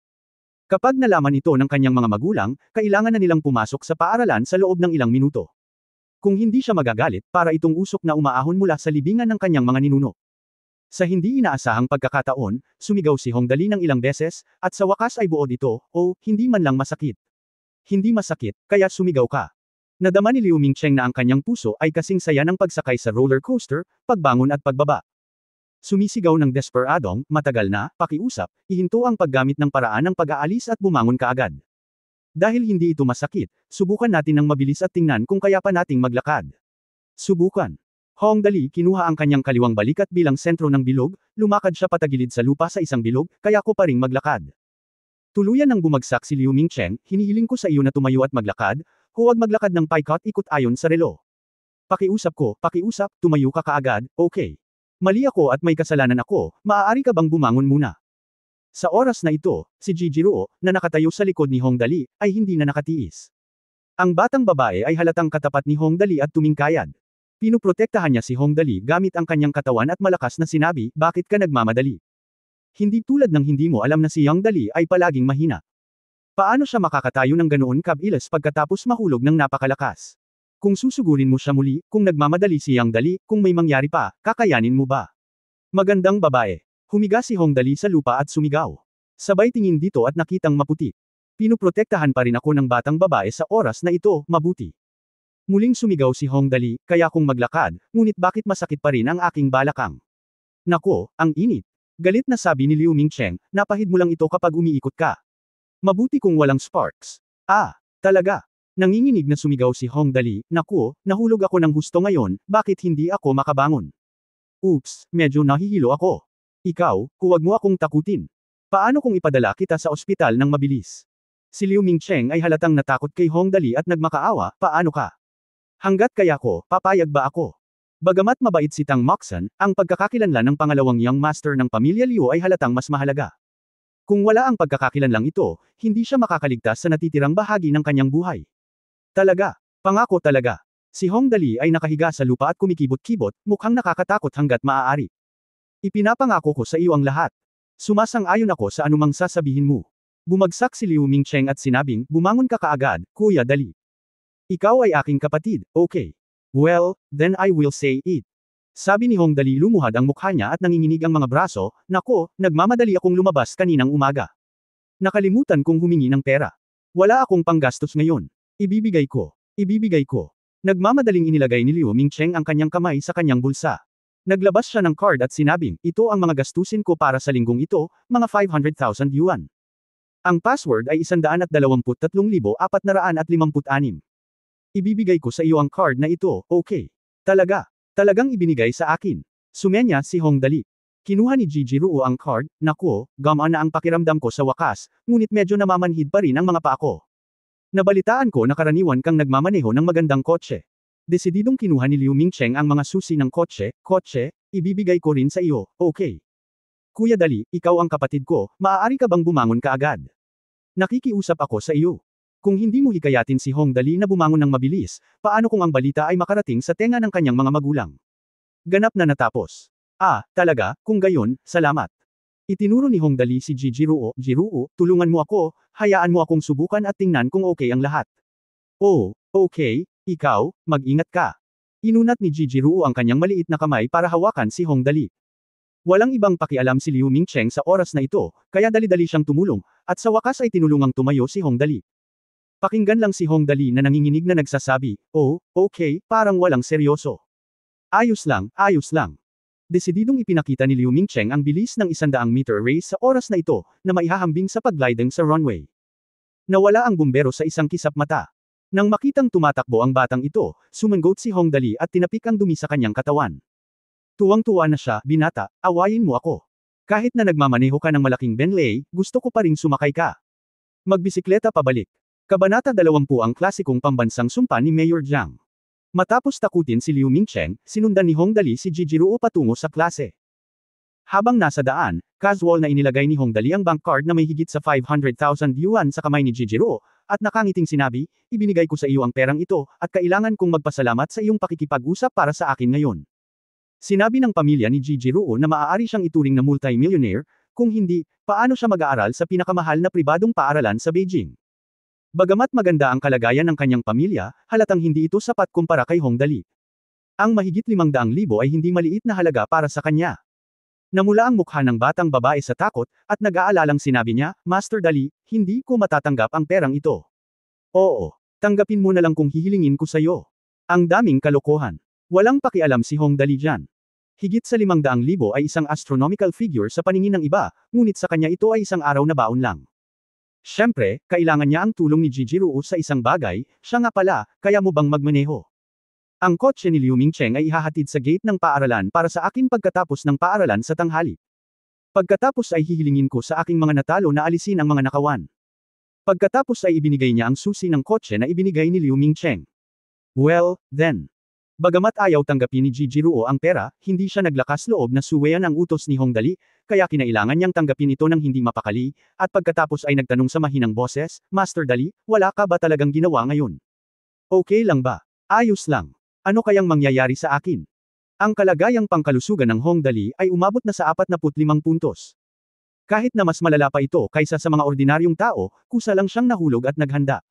[SPEAKER 1] Kapag nalaman ito ng kanyang mga magulang, kailangan na nilang pumasok sa paaralan sa loob ng ilang minuto. Kung hindi siya magagalit, para itong usok na umaahon mula sa libingan ng kanyang mga ninuno. Sa hindi inaasahang pagkakataon, sumigaw si Hong Dali ng ilang beses, at sa wakas ay buod ito, oh, hindi man lang masakit. Hindi masakit, kaya sumigaw ka. Nadama ni Liu Mingcheng na ang kanyang puso ay kasing saya ng pagsakay sa roller coaster, pagbangon at pagbaba. Sumisigaw ng desperadong, matagal na, pakiusap, ihinto ang paggamit ng paraan ng pag-aalis at bumangon kaagad. Dahil hindi ito masakit, subukan natin ng mabilis at tingnan kung kaya pa nating maglakad. Subukan. Hong Dali kinuha ang kanyang kaliwang balikat bilang sentro ng bilog, lumakad siya patagilid sa lupa sa isang bilog, kaya ko pa ring maglakad. Tuluyan nang bumagsak si Liu Mingcheng, hinihiling ko sa iyo na tumayo at maglakad, huwag maglakad ng paikot-ikot ayon sa relo. Pakiusap, tumayo ka kaagad, okay. Mali ako at may kasalanan ako, maaari ka bang bumangon muna? Sa oras na ito, si Jijiro, na nakatayo sa likod ni Hong Dali, ay hindi na nakatiis. Ang batang babae ay halatang katapat ni Hong Dali at tumingkayad. Pinuprotektahan niya si Hong Dali gamit ang kanyang katawan at malakas na sinabi, bakit ka nagmamadali? Hindi tulad ng hindi mo alam na si Hong Dali ay palaging mahina. Paano siya makakatayo ng ganoon kabilis pagkatapos mahulog ng napakalakas? Kung susugurin mo siya muli, kung nagmamadali si Hong Dali, kung may mangyari pa, kakayanin mo ba? Magandang babae. Humiga si Hong Dali sa lupa at sumigaw. Sabay tingin dito at nakitang maputi. Pinuprotektahan pa rin ako ng batang babae sa oras na ito, mabuti. Muling sumigaw si Hong Dali, kaya kong maglakad, ngunit bakit masakit pa rin ang aking balakang? Nako, ang init. Galit na sabi ni Liu Mingcheng, napahid mo lang ito kapag umiikot ka. Mabuti kung walang sparks. Ah, talaga. Nanginginig na sumigaw si Hong Dali, naku, nahulog ako ng husto ngayon, bakit hindi ako makabangon? Oops, medyo nahihilo ako. Ikaw, huwag mo akong takutin. Paano kung ipadala kita sa ospital ng mabilis? Si Liu Mingcheng ay halatang natakot kay Hong Dali at nagmakaawa, paano ka? Hanggat kaya ko, papayag ba ako? Bagamat mabait si Tang Moxon, ang pagkakakilanlan ng pangalawang young master ng pamilya Liu ay halatang mas mahalaga. Kung wala ang pagkakakilanlang ito, hindi siya makakaligtas sa natitirang bahagi ng kanyang buhay. Talaga, pangako talaga. Si Hong Dali ay nakahiga sa lupa at kumikibot-kibot, mukhang nakakatakot hanggat maaari. Ipinapangako ko sa iyo ang lahat. Sumasang-ayon ako sa anumang sasabihin mo. Bumagsak si Liu Mingcheng at sinabing, bumangon ka kaagad, Kuya Dali. Ikaw ay aking kapatid, okay. Well, then I will say it. Sabi ni Hong Dali lumuhad ang mukha niya at nanginginig ang mga braso, nako, nagmamadali akong lumabas kaninang umaga. Nakalimutan kong humingi ng pera. Wala akong panggastos ngayon. Ibibigay ko. Nagmamadaling inilagay ni Liu Mingcheng ang kanyang kamay sa kanyang bulsa. Naglabas siya ng card at sinabing, ito ang mga gastusin ko para sa linggong ito, mga 500,000 yuan. Ang password ay 123,456. Ibibigay ko sa iyo ang card na ito, okay. Talagang ibinigay sa akin. Sumenya si Hong Dali. Kinuha ni Gigi Ruo ang card, naku, gamaan na ang pakiramdam ko sa wakas, ngunit medyo namamanhid pa rin ang mga paa ko. Nabalitaan ko na karaniwan kang nagmamaneho ng magandang kotse. Desididong kinuha ni Liu Mingcheng ang mga susi ng kotse, ibibigay ko rin sa iyo, okay. Kuya Dali, ikaw ang kapatid ko, maaari ka bang bumangon kaagad? Nakikiusap ako sa iyo. Kung hindi mo hikayatin si Hong Dali na bumangon ng mabilis, paano kung ang balita ay makarating sa tenga ng kanyang mga magulang? Ganap na natapos. Talaga, kung gayon, salamat. Itinuro ni Hong Dali si Gigi Ruo, Jiruo, tulungan mo ako, hayaan mo akong subukan at tingnan kung okay ang lahat. Oh, okay, ikaw, mag-ingat ka. Inunat ni Gigi Ruo ang kanyang maliit na kamay para hawakan si Hong Dali. Walang ibang pakialam si Liu Mingcheng sa oras na ito, kaya dali-dali siyang tumulong, at sa wakas ay tinulungang tumayo si Hong Dali. Pakinggan lang si Hong Dali na nanginginig na nagsasabi, oh, okay, parang walang seryoso. Ayos lang, ayos lang. Desididong ipinakita ni Liu Mingcheng ang bilis ng 100-meter race sa oras na ito, na maihahambing sa paggliding sa runway. Nawala ang bumbero sa isang kisap mata. Nang makitang tumatakbo ang batang ito, sumanggot si Hong Dali at tinapik ang dumi sa kanyang katawan. Tuwang-tuwa na siya, binata, awayin mo ako. Kahit na nagmamaneho ka ng malaking Bentley, gusto ko pa ring sumakay ka. Magbisikleta pabalik. Kabanata 20 ang klasikong pambansang sumpa ni Mayor Jiang. Matapos takutin si Liu Mingcheng, sinundan ni Hong Dali si Gigi Ruo patungo sa klase. Habang nasa daan, casual na inilagay ni Hong Dali ang bank card na may higit sa 500,000 yuan sa kamay ni Gigi Ruo, at nakangiting sinabi, ibinigay ko sa iyo ang perang ito, at kailangan kong magpasalamat sa iyong pakikipag-usap para sa akin ngayon. Sinabi ng pamilya ni Gigi Ruo na maaari siyang ituring na multi-millionaire, kung hindi, paano siya mag-aaral sa pinakamahal na pribadong paaralan sa Beijing. Bagamat maganda ang kalagayan ng kanyang pamilya, halatang hindi ito sapat kumpara kay Hong Dali. Ang mahigit 500,000 ay hindi maliit na halaga para sa kanya. Namula ang mukha ng batang babae sa takot, at nag-aalalang sinabi niya, Master Dali, hindi ko matatanggap ang perang ito. Oo, tanggapin mo na lang kung hihilingin ko sa iyo. Ang daming kalokohan. Walang pakialam si Hong Dali dyan. Higit sa 500,000 ay isang astronomical figure sa paningin ng iba, ngunit sa kanya ito ay isang araw na baon lang. Siyempre, kailangan niya ang tulong ni Gigi Ruo sa isang bagay, siya nga pala, kaya mo bang magmaneho? Ang kotse ni Liu Mingcheng ay ihahatid sa gate ng paaralan para sa akin pagkatapos ng paaralan sa tanghali. Pagkatapos ay hihilingin ko sa aking mga natalo na alisin ang mga nakawan. Pagkatapos ay ibinigay niya ang susi ng kotse na ibinigay ni Liu Mingcheng. Well, then. Bagamat ayaw tanggapin ni Gigi Ruo ang pera, hindi siya naglakas loob na suwayan ang utos ni Hong Dali, kaya kinailangan niyang tanggapin ito ng hindi mapakali, at pagkatapos ay nagtanong sa mahinang boses, Master Dali, wala ka ba talagang ginawa ngayon? Okay lang ba? Ayos lang. Ano kayang mangyayari sa akin? Ang kalagayang pangkalusugan ng Hong Dali ay umabot na sa 45 puntos. Kahit na mas malala pa ito kaysa sa mga ordinaryong tao, kusa lang siyang nahulog at naghanda.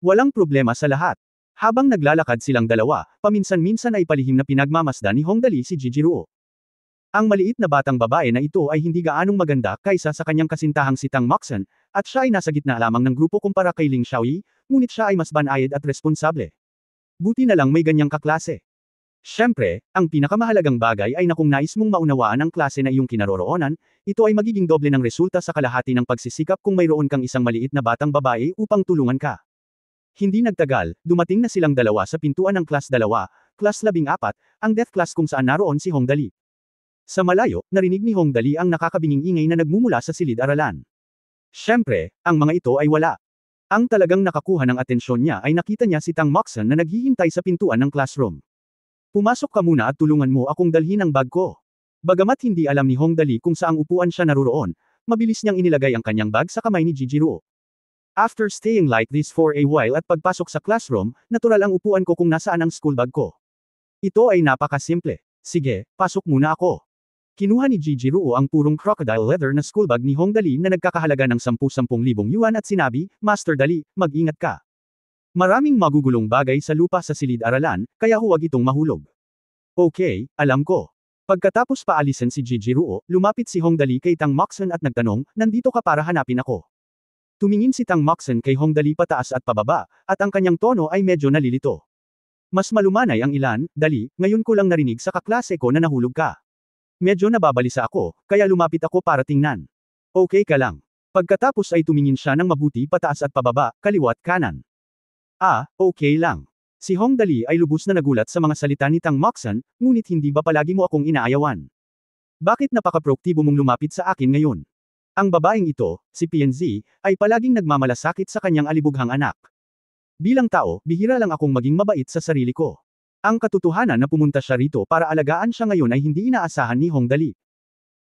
[SPEAKER 1] Walang problema sa lahat. Habang naglalakad silang dalawa, paminsan-minsan ay palihim na pinagmamasdan ni Hong Dali si Gigi Ruo. Ang maliit na batang babae na ito ay hindi gaanong maganda kaysa sa kanyang kasintahang si Tang Moxon, at siya ay nasa gitna lamang ng grupo kumpara kay Ling Xiaoyi, ngunit siya ay mas banayad at responsable. Buti na lang may ganyang kaklase. Siyempre, ang pinakamahalagang bagay ay na kung nais mong maunawaan ang klase na iyong kinaroroonan, ito ay magiging doble ng resulta sa kalahati ng pagsisikap kung mayroon kang isang maliit na batang babae upang tulungan ka. Hindi nagtagal, dumating na silang dalawa sa pintuan ng Class 2, Class 14, ang death class kung saan naroon si Hong Dali. Sa malayo, narinig ni Hong Dali ang nakakabinging ingay na nagmumula sa silid-aralan. Siyempre, ang mga ito ay wala. Ang talagang nakakuha ng atensyon niya ay nakita niya si Tang Moxon na naghihintay sa pintuan ng classroom. Pumasok ka muna at tulungan mo akong dalhin ang bag ko. Bagamat hindi alam ni Hong Dali kung saang upuan siya naroroon, mabilis niyang inilagay ang kanyang bag sa kamay ni Gigi Ruo. After staying like this for a while at pagpasok sa classroom, natural ang upuan ko kung nasaan ang school bag ko. Ito ay napakasimple. Sige, pasok muna ako. Kinuha ni Gigi Ruo ang purong crocodile leather na school bag ni Hong Dali na nagkakahalaga ng 10,000 yuan at sinabi, Master Dali, mag-ingat ka. Maraming magugulong bagay sa lupa sa silid-aralan, kaya huwag itong mahulog. Okay, alam ko. Pagkatapos paalisin si Gigi Ruo, lumapit si Hong Dali kay Tang Moxon at nagtanong, nandito ka para hanapin ako. Tumingin si Tang Moxon kay Hong Dali pataas at pababa, at ang kanyang tono ay medyo nalilito. Mas malumanay ang ilan, Dali, ngayon ko lang narinig sa kaklase ko na nahulog ka. Medyo nababalisa ako, kaya lumapit ako para tingnan. Okay ka lang. Pagkatapos ay tumingin siya ng mabuti pataas at pababa, kaliwat kanan. Okay lang. Si Hong Dali ay lubos na nagulat sa mga salita ni Tang Moxon, ngunit hindi ba palagi mo akong inaayawan? Bakit napaka-proaktibo mong lumapit sa akin ngayon? Ang babaeng ito, si PNZ, ay palaging nagmamalasakit sa kanyang alibughang anak. Bilang tao, bihira lang akong maging mabait sa sarili ko. Ang katotohanan na pumunta siya rito para alagaan siya ngayon ay hindi inaasahan ni Hong Dali.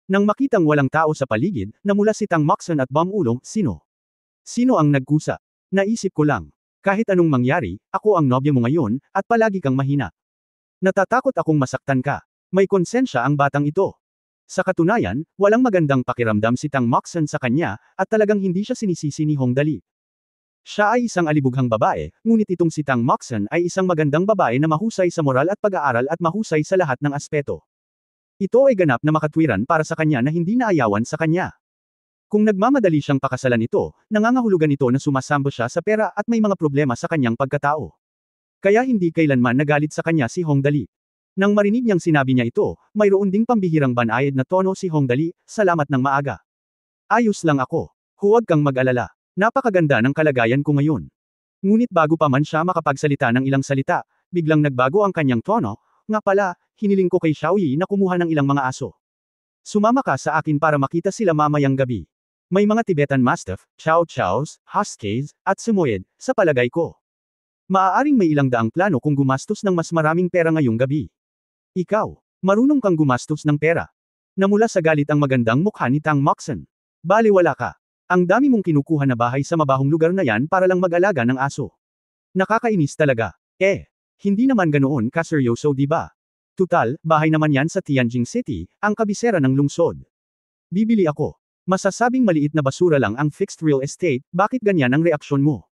[SPEAKER 1] Nang makitang walang tao sa paligid, namula si Tang Moxon at Bam Ulong, sino? Sino ang nagkusa? Naisip ko lang. Kahit anong mangyari, ako ang nobya mo ngayon, at palagi kang mahina. Natatakot akong masaktan ka. May konsensya ang batang ito. Sa katunayan, walang magandang pakiramdam si Tang Moxon sa kanya, at talagang hindi siya sinisisi ni Hong Dali. Siya ay isang alibughang babae, ngunit itong si Tang Moxon ay isang magandang babae na mahusay sa moral at pag-aaral at mahusay sa lahat ng aspeto. Ito ay ganap na makatwiran para sa kanya na hindi naayawan sa kanya. Kung nagmamadali siyang pakasalan ito, nangangahulugan ito na sumasamba siya sa pera at may mga problema sa kanyang pagkatao. Kaya hindi kailanman nagalit sa kanya si Hong Dali. Nang marinig niyang sinabi niya ito, mayroon ding pambihirang banayad na tono si Hong Dali, salamat ng maaga. Ayos lang ako. Huwag kang mag-alala. Napakaganda ng kalagayan ko ngayon. Ngunit bago pa man siya makapagsalita ng ilang salita, biglang nagbago ang kanyang tono, nga pala, hiniling ko kay Xiaoyi na kumuha ng ilang mga aso. Sumama ka sa akin para makita sila mamayang gabi. May mga Tibetan Mastiff, Chow Chows, Huskies, at Samoyed, sa palagay ko. Maaaring may ilang daang plano kung gumastos ng mas maraming pera ngayong gabi. Ikaw, marunong kang gumastos ng pera. Namula sa galit ang magandang mukha ni Tang Moxon. Baliwala ka. Ang dami mong kinukuha na bahay sa mabahong lugar na yan para lang mag-alaga ng aso. Nakakainis talaga. Hindi naman ganoon kaseryoso di ba? Tutal, bahay naman yan sa Tianjin City, ang kabisera ng lungsod. Bibili ako. Masasabing maliit na basura lang ang fixed real estate, bakit ganyan ang reaksyon mo?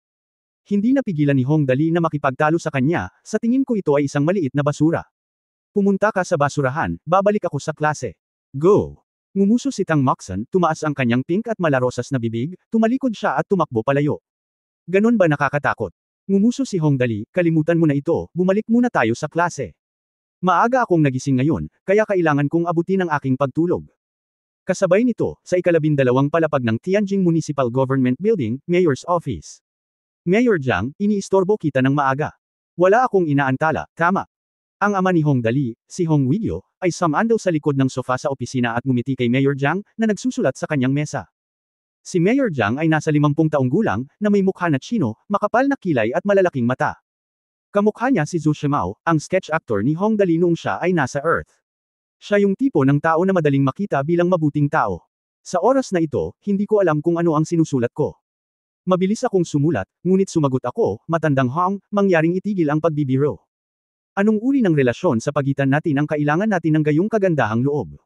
[SPEAKER 1] Hindi napigilan ni Hong Dali na makipagtalo sa kanya, sa tingin ko ito ay isang maliit na basura. Pumunta ka sa basurahan, babalik ako sa klase. Go! Ngumuso si Tang Moxon, tumaas ang kanyang pink at malarosas na bibig, tumalikod siya at tumakbo palayo. Ganon ba nakakatakot? Ngumuso si Hong Dali, kalimutan mo na ito, bumalik muna tayo sa klase. Maaga akong nagising ngayon, kaya kailangan kong abutin ang aking pagtulog. Kasabay nito, sa ika-12 palapag ng Tianjin Municipal Government Building, Mayor's Office. Mayor Jiang, iniistorbo kita ng maaga. Wala akong inaantala, tama. Ang ama ni Hong Dali, si Hong Weiguo, ay sumandal sa likod ng sofa sa opisina at ngumiti kay Mayor Jiang, na nagsusulat sa kanyang mesa. Si Mayor Jiang ay nasa 50 taong gulang, na may mukha na Chino, makapal na kilay at malalaking mata. Kamukha niya si Zhu Shimao, ang sketch actor ni Hong Dali noong siya ay nasa Earth. Siya yung tipo ng tao na madaling makita bilang mabuting tao. Sa oras na ito, hindi ko alam kung ano ang sinusulat ko. Mabilis akong sumulat, ngunit sumagot ako, matandang Hong, mangyaring itigil ang pagbibiro. Anong uri ng relasyon sa pagitan natin ang kailangan natin ng gayong kagandahang loob?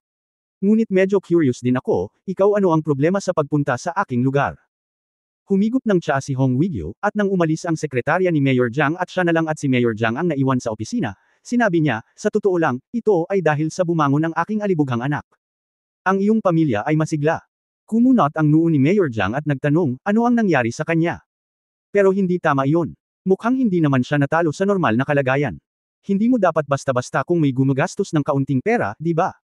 [SPEAKER 1] Ngunit medyo curious din ako, ikaw ano ang problema sa pagpunta sa aking lugar? Humigop ng tsaa si Hong Weiguo, at nang umalis ang sekretarya ni Mayor Jiang at siya na lang at si Mayor Jiang ang naiwan sa opisina, sinabi niya, sa totoo lang, ito ay dahil sa bumangon ng aking alibughang anak. Ang iyong pamilya ay masigla. Kumunot ang noo ni Mayor Jiang at nagtanong, ano ang nangyari sa kanya? Pero hindi tama iyon. Mukhang hindi naman siya natalo sa normal na kalagayan. Hindi mo dapat basta-basta kung may gumagastos ng kaunting pera, di ba?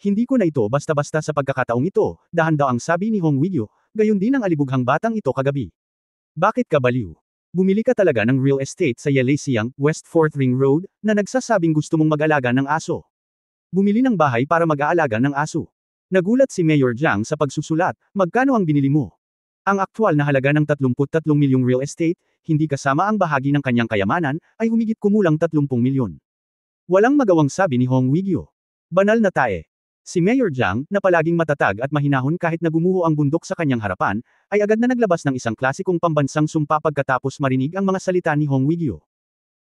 [SPEAKER 1] Hindi ko na ito basta-basta sa pagkakataong ito, dahan daw ang sabi ni Hong Weiguo, gayon din ang alibughang batang ito kagabi. Bakit ka baliw? Bumili ka talaga ng real estate sa Yalesiang, West 4th Ring Road, na nagsasabing gusto mong mag-alaga ng aso. Bumili ng bahay para mag-aalaga ng aso. Nagulat si Mayor Jiang sa pagsusulat, magkano ang binili mo? Ang aktwal na halaga ng 33 milyong real estate, hindi kasama ang bahagi ng kanyang kayamanan, ay humigit kumulang 30 milyon. Walang magawang sabi ni Hong Weiguo. Banal na tae. Si Mayor Jiang, na palaging matatag at mahinahon kahit nagumuho ang bundok sa kanyang harapan, ay agad na naglabas ng isang klasikong pambansang sumpa pagkatapos marinig ang mga salita ni Hong Weiguo.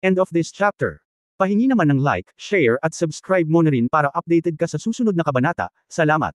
[SPEAKER 1] End of this chapter. Pahingi naman ng like, share at subscribe mo na rin para updated ka sa susunod na kabanata. Salamat.